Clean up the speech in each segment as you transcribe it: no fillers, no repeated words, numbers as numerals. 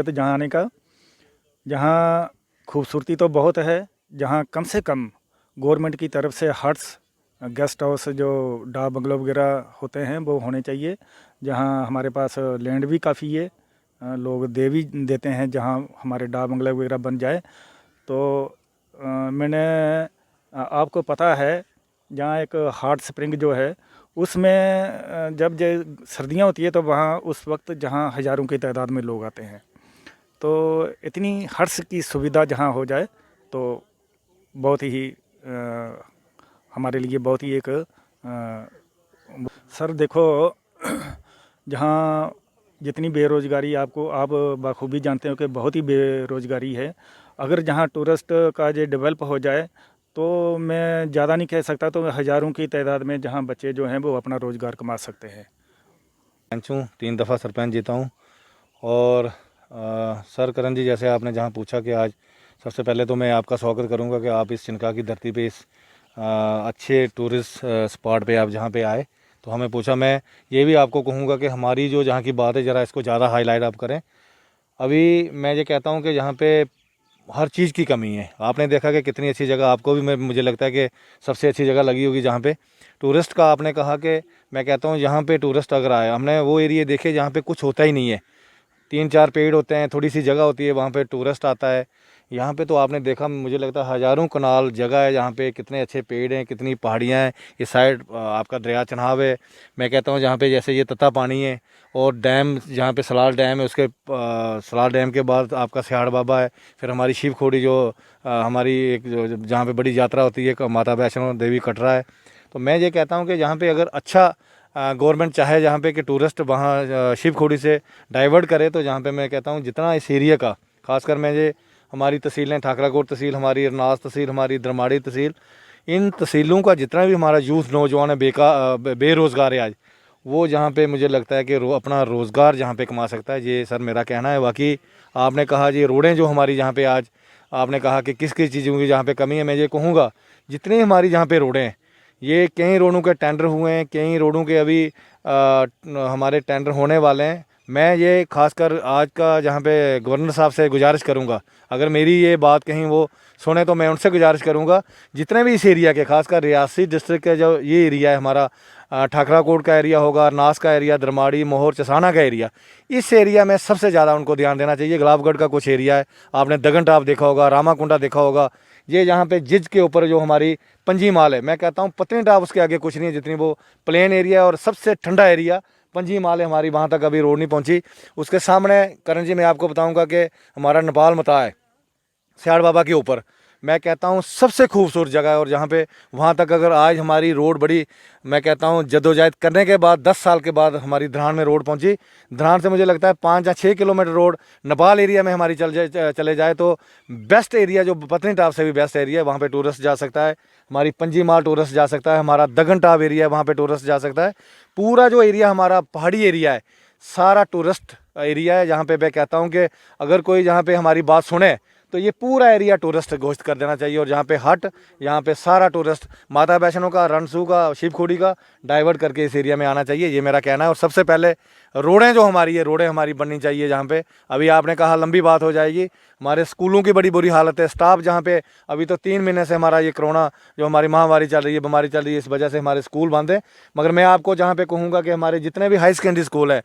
भारत जहाँ आने का, जहाँ खूबसूरती तो बहुत है, जहाँ कम से कम गवर्नमेंट की तरफ से हट्स, गेस्ट हाउस, जो डा बंगलो वगैरह होते हैं वो होने चाहिए। जहाँ हमारे पास लैंड भी काफ़ी है, लोग दे भी देते हैं, जहाँ हमारे डा बंगले वगैरह बन जाए। तो मैंने आपको पता है, जहाँ एक हॉट स्प्रिंग जो है उसमें जब सर्दियाँ होती है तो वहाँ उस वक्त जहाँ हज़ारों की तादाद में लोग आते हैं। तो इतनी हर्ष की सुविधा जहाँ हो जाए तो बहुत ही हमारे लिए बहुत ही एक सर देखो, जहाँ जितनी बेरोज़गारी आप बखूबी जानते हो कि बहुत ही बेरोज़गारी है। अगर जहाँ टूरिस्ट का जो डेवलप हो जाए तो मैं ज़्यादा नहीं कह सकता, तो हज़ारों की तादाद में जहाँ बच्चे जो हैं वो अपना रोज़गार कमा सकते हैं। सरपंच हूँ, 3 दफ़ा सरपंच जीता हूँ। और सर करण जी, जैसे आपने जहाँ पूछा कि आज सबसे पहले तो मैं आपका स्वागत करूँगा कि आप इस चिनका की धरती पे इस अच्छे टूरिस्ट स्पॉट पे आप जहाँ पे आए, तो हमें पूछा। मैं ये भी आपको कहूँगा कि हमारी जो जहाँ की बात है ज़रा इसको ज़्यादा हाईलाइट आप करें। अभी मैं ये कहता हूँ कि जहाँ पे हर चीज़ की कमी है। आपने देखा कि कितनी अच्छी जगह आपको भी, मुझे लगता है कि सबसे अच्छी जगह लगी होगी जहाँ पे टूरिस्ट का आपने कहा कि मैं कहता हूँ यहाँ पे टूरिस्ट अगर आए, हमने वो एरिया देखे जहाँ पे कुछ होता ही नहीं है, 3-4 पेड़ होते हैं, थोड़ी सी जगह होती है, वहाँ पे टूरिस्ट आता है। यहाँ पे तो आपने देखा, मुझे लगता है हज़ारों कनाल जगह है जहाँ पे कितने अच्छे पेड़ हैं, कितनी पहाड़ियाँ हैं। इस साइड आपका दरिया चनाब है, मैं कहता हूँ, जहाँ पे जैसे ये तत्ता पानी है। और डैम, जहाँ पे सलाल डैम है, उसके सलाल डैम के बाद आपका सियाड़ बाबा है। फिर हमारी शिव खोड़ी जो हमारी एक जहाँ पे बड़ी यात्रा होती है, माता वैष्णो देवी कटरा है। तो मैं ये कहता हूँ कि जहाँ पे अगर अच्छा गवर्नमेंट चाहे जहाँ पे कि टूरिस्ट वहाँ शिव खोड़ी से डाइवर्ट करे, तो जहाँ पे मैं कहता हूँ जितना इस एरिया का, खासकर मैं ये हमारी तहसीलें, ठाकराकोट तहसील हमारी, अरनास तहसील हमारी, दरमाड़ी तहसील, इन तहसीलों का जितना भी हमारा यूथ नौजवान है बेरोज़गार है आज, वो जहाँ पे मुझे लगता है कि अपना रोज़गार जहाँ पे कमा सकता है। ये सर मेरा कहना है। बाकी आपने कहा जी रोडें जो हमारी जहाँ पे आज आपने कहा कि किस किस चीज़ों की जहाँ पे कमी है, मैं ये कहूँगा जितनी हमारी जहाँ पे रोडें हैं, ये कई रोडों के टेंडर हुए हैं, कई रोडों के अभी हमारे टेंडर होने वाले हैं। मैं ये खासकर आज का जहाँ पे गवर्नर साहब से गुजारिश करूँगा, अगर मेरी ये बात कहीं वो सुने तो मैं उनसे गुजारिश करूँगा, जितने भी इस एरिया के, खासकर रियासी डिस्ट्रिक्ट के जो ये एरिया है हमारा, ठाकराकोट का एरिया होगा, अरनास का एरिया, दरमाड़ी, मोहर, चसाना का एरिया, इस एरिया में सबसे ज़्यादा उनको ध्यान देना चाहिए। गुलाबगढ़ का कुछ एरिया है, आपने दगन टाप देखा होगा, रामाकुंडा देखा होगा, ये जहाँ पे जिज के ऊपर जो हमारी पंजी माल है, मैं कहता हूँ पत्नी टाप उसके आगे कुछ नहीं है, जितनी वो प्लेन एरिया और सबसे ठंडा एरिया पंजी माल है हमारी, वहाँ तक अभी रोड नहीं पहुँची। उसके सामने करण जी मैं आपको बताऊँगा कि हमारा नेपाल मता है सियाड़ बाबा के ऊपर, मैं कहता हूँ सबसे खूबसूरत जगह है। और जहाँ पे वहाँ तक अगर आज हमारी रोड बड़ी, मैं कहता हूँ जद्दोजहद करने के बाद 10 साल के बाद हमारी धरान में रोड पहुँची। धरान से मुझे लगता है 5 या 6 किलोमीटर रोड नेपाल एरिया में हमारी चले जाए तो बेस्ट एरिया, जो पत्नी टाप से भी बेस्ट एरिया है, वहाँ पर टूरिस्ट जा सकता है। हमारी पंजी माल टूरिस्ट जा सकता है, हमारा दगन टाप एरिया है वहाँ पर टूरिस्ट जा सकता है। पूरा जो एरिया हमारा पहाड़ी एरिया है, सारा टूरिस्ट एरिया है, जहाँ पे मैं कहता हूँ कि अगर कोई जहाँ पे हमारी बात सुने तो ये पूरा एरिया टूरिस्ट घोषित कर देना चाहिए। और जहाँ पे हट, यहाँ पे सारा टूरिस्ट माता वैष्णो का, रणसू का, शिवखोड़ी का डाइवर्ट करके इस एरिया में आना चाहिए, ये मेरा कहना है। और सबसे पहले रोडें जो हमारी है, रोडें हमारी बननी चाहिए। जहाँ पे अभी आपने कहा लंबी बात हो जाएगी, हमारे स्कूलों की बड़ी बुरी हालत है, स्टाफ जहाँ पे अभी तो 3 महीने से हमारा ये कोरोना जो हमारी महामारी चल रही है, बीमारी चल रही है, इस वजह से हमारे स्कूल बंद है। मगर मैं आपको जहाँ पे कहूँगा कि हमारे जितने भी हाई सेकेंडरी स्कूल है,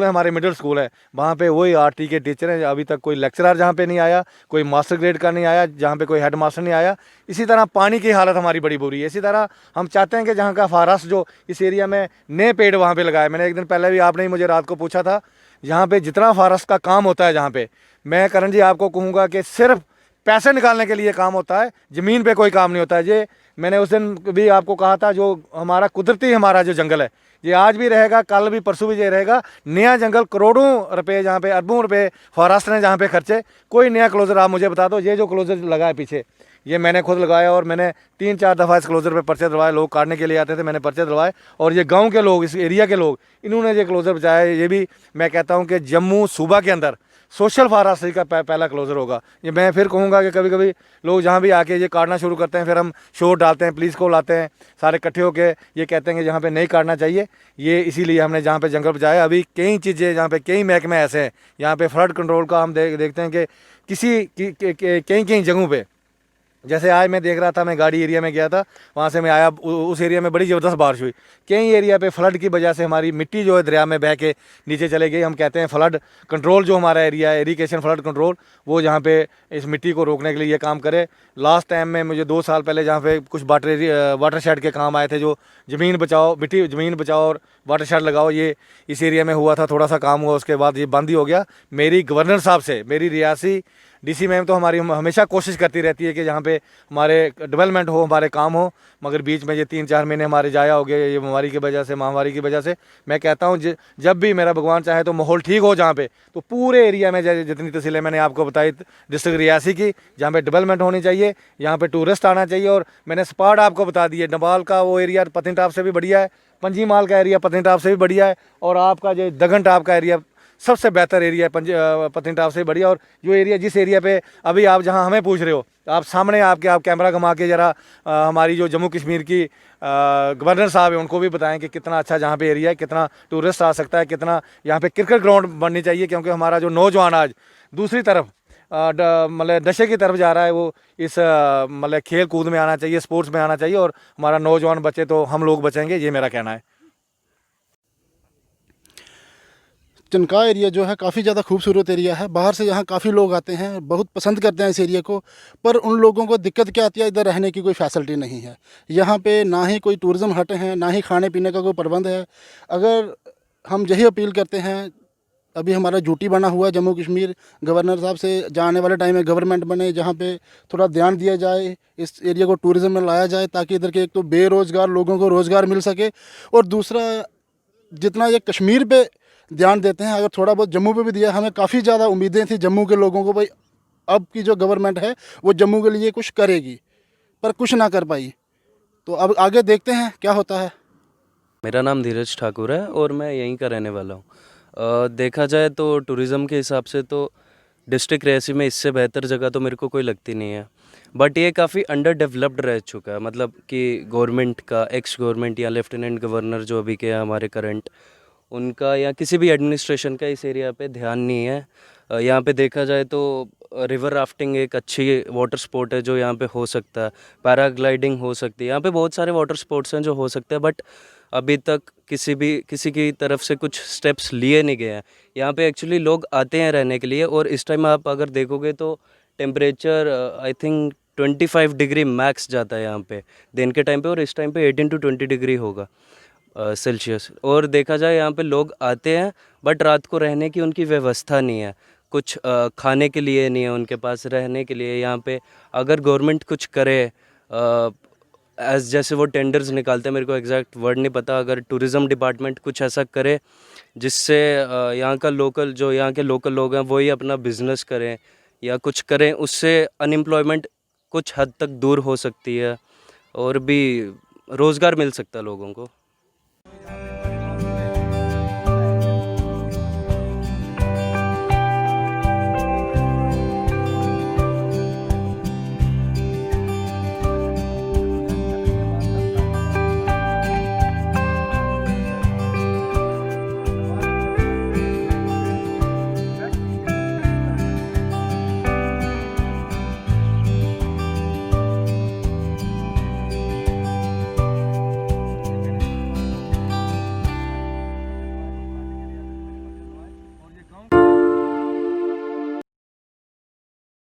हमारे मिडिल स्कूल है, वहाँ पे वही आरटी के टीचर हैं। अभी तक कोई लेक्चरर जहाँ पे नहीं आया, कोई मास्टर ग्रेड का नहीं आया, जहाँ पे कोई हेड मास्टर नहीं आया। इसी तरह पानी की हालत हमारी बड़ी बुरी है। इसी तरह हम चाहते हैं कि जहाँ का फारस जो इस एरिया में नए पेड़ वहाँ पे लगाए। मैंने एक दिन पहले भी, आपने ही मुझे रात को पूछा था, यहाँ पे जितना फारस का काम होता है, जहाँ पे मैं करण जी आपको कहूँगा कि सिर्फ पैसे निकालने के लिए काम होता है, ज़मीन पे कोई काम नहीं होता है। ये मैंने उस दिन भी आपको कहा था, जो हमारा कुदरती हमारा जो जंगल है, ये आज भी रहेगा, कल भी, परसों भी ये रहेगा। नया जंगल, करोड़ों रुपए, जहाँ पे अरबों रुपए फॉरेस्ट ने जहाँ पे खर्चे, कोई नया क्लोजर आप मुझे बता दो। ये जो क्लोजर लगा है पीछे, ये मैंने खुद लगाया और मैंने 3-4 दफ़ा इस क्लोजर पे पर्चे दिलवाए। लोग काटने के लिए आते थे, मैंने पर्चे दिलवाए। और ये गांव के लोग, इस एरिया के लोग, इन्होंने ये क्लोजर बचाया। ये भी मैं कहता हूँ कि जम्मू सूबा के अंदर सोशल फॉरेस्ट्री का पहला क्लोजर होगा। ये मैं फिर कहूँगा कि कभी कभी लोग जहाँ भी आके ये काटना शुरू करते हैं, फिर हम शोर डालते हैं, पुलिस को लाते हैं, सारे इकट्ठे होकर ये कहते हैं कि जहाँ पे नहीं काटना चाहिए। ये इसीलिए हमने जहाँ पे जंगल बचाया। अभी कई चीज़ें जहाँ पे कई महकमे ऐसे हैं, यहाँ पे फ्लड कंट्रोल का हम देखते हैं कि कई कई जगहों पे, जैसे आज मैं देख रहा था, मैं गाड़ी एरिया में गया था, वहाँ से मैं आया, उस एरिया में बड़ी ज़बरदस्त बारिश हुई। कई एरिया पे फ्लड की वजह से हमारी मिट्टी जो है दरिया में बह के नीचे चले गई। हम कहते हैं फ्लड कंट्रोल जो हमारा एरिया है, इरिगेशन फ्लड कंट्रोल, वो जहाँ पे इस मिट्टी को रोकने के लिए ये काम करे। लास्ट टाइम में मुझे 2 साल पहले जहाँ पे कुछ वाटर शेड के काम आए थे, जो ज़मीन बचाओ, मिट्टी ज़मीन बचाओ और वाटर शेड लगाओ, ये इस एरिया में हुआ था, थोड़ा सा काम हुआ, उसके बाद ये बंद ही हो गया। मेरी गवर्नर साहब से, मेरी रियासी डीसी मैम तो हमारी हमेशा कोशिश करती रहती है कि जहाँ पे हमारे डेवलपमेंट हो, हमारे काम हो, मगर बीच में ये 3-4 महीने हमारे जाया हो गए, ये बीमारी की वजह से, महामारी की वजह से। मैं कहता हूँ जब भी मेरा भगवान चाहे तो माहौल ठीक हो जहाँ पे, तो पूरे एरिया में जितनी तहसीलें मैंने आपको बताई डिस्ट्रिक्ट रियासी की, जहाँ पे डेवलपमेंट होनी चाहिए, यहाँ पे टूरिस्ट आना चाहिए। और मैंने स्पॉट आपको बता दिए, नबाल का वो एरिया पत्नीटॉप से भी बढ़िया है, पंजी माल का एरिया पत्नीटॉप से भी बढ़िया है, और आपका जो दगन टॉप का एरिया सबसे बेहतर एरिया है पत्नीटॉप से बढ़िया। और जो एरिया, जिस एरिया पे अभी आप जहां हमें पूछ रहे हो, आप सामने आप कैमरा घुमा के ज़रा हमारी जो जम्मू कश्मीर की गवर्नर साहब है उनको भी बताएं कि कितना अच्छा जहाँ पे एरिया है, कितना टूरिस्ट आ सकता है, कितना यहाँ पे क्रिकेट ग्राउंड बननी चाहिए। क्योंकि हमारा जो नौजवान आज दूसरी तरफ मतलब नशे की तरफ जा रहा है, वो इस मतलब खेल कूद में आना चाहिए, स्पोर्ट्स में आना चाहिए, और हमारा नौजवान बचे तो हम लोग बचेंगे, ये मेरा कहना है। चनका एरिया जो है काफ़ी ज़्यादा खूबसूरत एरिया है। बाहर से यहाँ काफ़ी लोग आते हैं, बहुत पसंद करते हैं इस एरिया को। पर उन लोगों को दिक्कत क्या आती है, इधर रहने की कोई फैसिलिटी नहीं है। यहाँ पे ना ही कोई टूरिज़्म हट है, ना ही खाने पीने का कोई प्रबंध है। अगर हम यही अपील करते हैं, अभी हमारा ड्यूटी बना हुआ है जम्मू कश्मीर गवर्नर साहब से, जाने वाले टाइम में गवर्नमेंट बने जहाँ पे थोड़ा ध्यान दिया जाए, इस एरिया को टूरिज़्म में लाया जाए, ताकि इधर के एक तो बेरोज़गार लोगों को रोज़गार मिल सके, और दूसरा जितना ये कश्मीर पे ध्यान देते हैं, अगर थोड़ा बहुत जम्मू पे भी दिया। हमें काफ़ी ज़्यादा उम्मीदें थी जम्मू के लोगों को, भाई अब की जो गवर्नमेंट है वो जम्मू के लिए कुछ करेगी, पर कुछ ना कर पाई। तो अब आगे देखते हैं क्या होता है। मेरा नाम धीरज ठाकुर है और मैं यहीं का रहने वाला हूँ। देखा जाए तो टूरिज़्म के हिसाब से तो डिस्ट्रिक्ट रियासी में इससे बेहतर जगह तो मेरे को कोई लगती नहीं है। बट ये काफ़ी अंडर डेवलप्ड रह चुका है, मतलब कि गवर्नमेंट का, एक्स गवर्नमेंट या लेफ्टिनेंट गवर्नर जो अभी के हमारे करंट, उनका या किसी भी एडमिनिस्ट्रेशन का इस एरिया पे ध्यान नहीं है। यहाँ पे देखा जाए तो रिवर राफ्टिंग एक अच्छी वाटर स्पोर्ट है जो यहाँ पे हो सकता है, पैराग्लाइडिंग हो सकती है, यहाँ पे बहुत सारे वाटर स्पोर्ट्स हैं जो हो सकते हैं, बट अभी तक किसी की तरफ से कुछ स्टेप्स लिए नहीं गए हैं। यहाँ पे एक्चुअली लोग आते हैं रहने के लिए, और इस टाइम आप अगर देखोगे तो temperature I think 25 degree max जाता है यहाँ पे दिन के टाइम पे, और इस टाइम पे 18 to 20 डिग्री होगा सेल्सियस। और देखा जाए यहाँ पे लोग आते हैं, बट रात को रहने की उनकी व्यवस्था नहीं है, कुछ खाने के लिए नहीं है उनके पास, रहने के लिए। यहाँ पे अगर गवर्नमेंट कुछ करे, एज जैसे वो टेंडर्स निकालते हैं, मेरे को एग्जैक्ट वर्ड नहीं पता, अगर टूरिज़्म डिपार्टमेंट कुछ ऐसा करे जिससे यहाँ के लोकल लोग हैं वही अपना बिजनेस करें या कुछ करें, उससे अनएम्प्लॉयमेंट कुछ हद तक दूर हो सकती है और भी रोज़गार मिल सकता है लोगों को।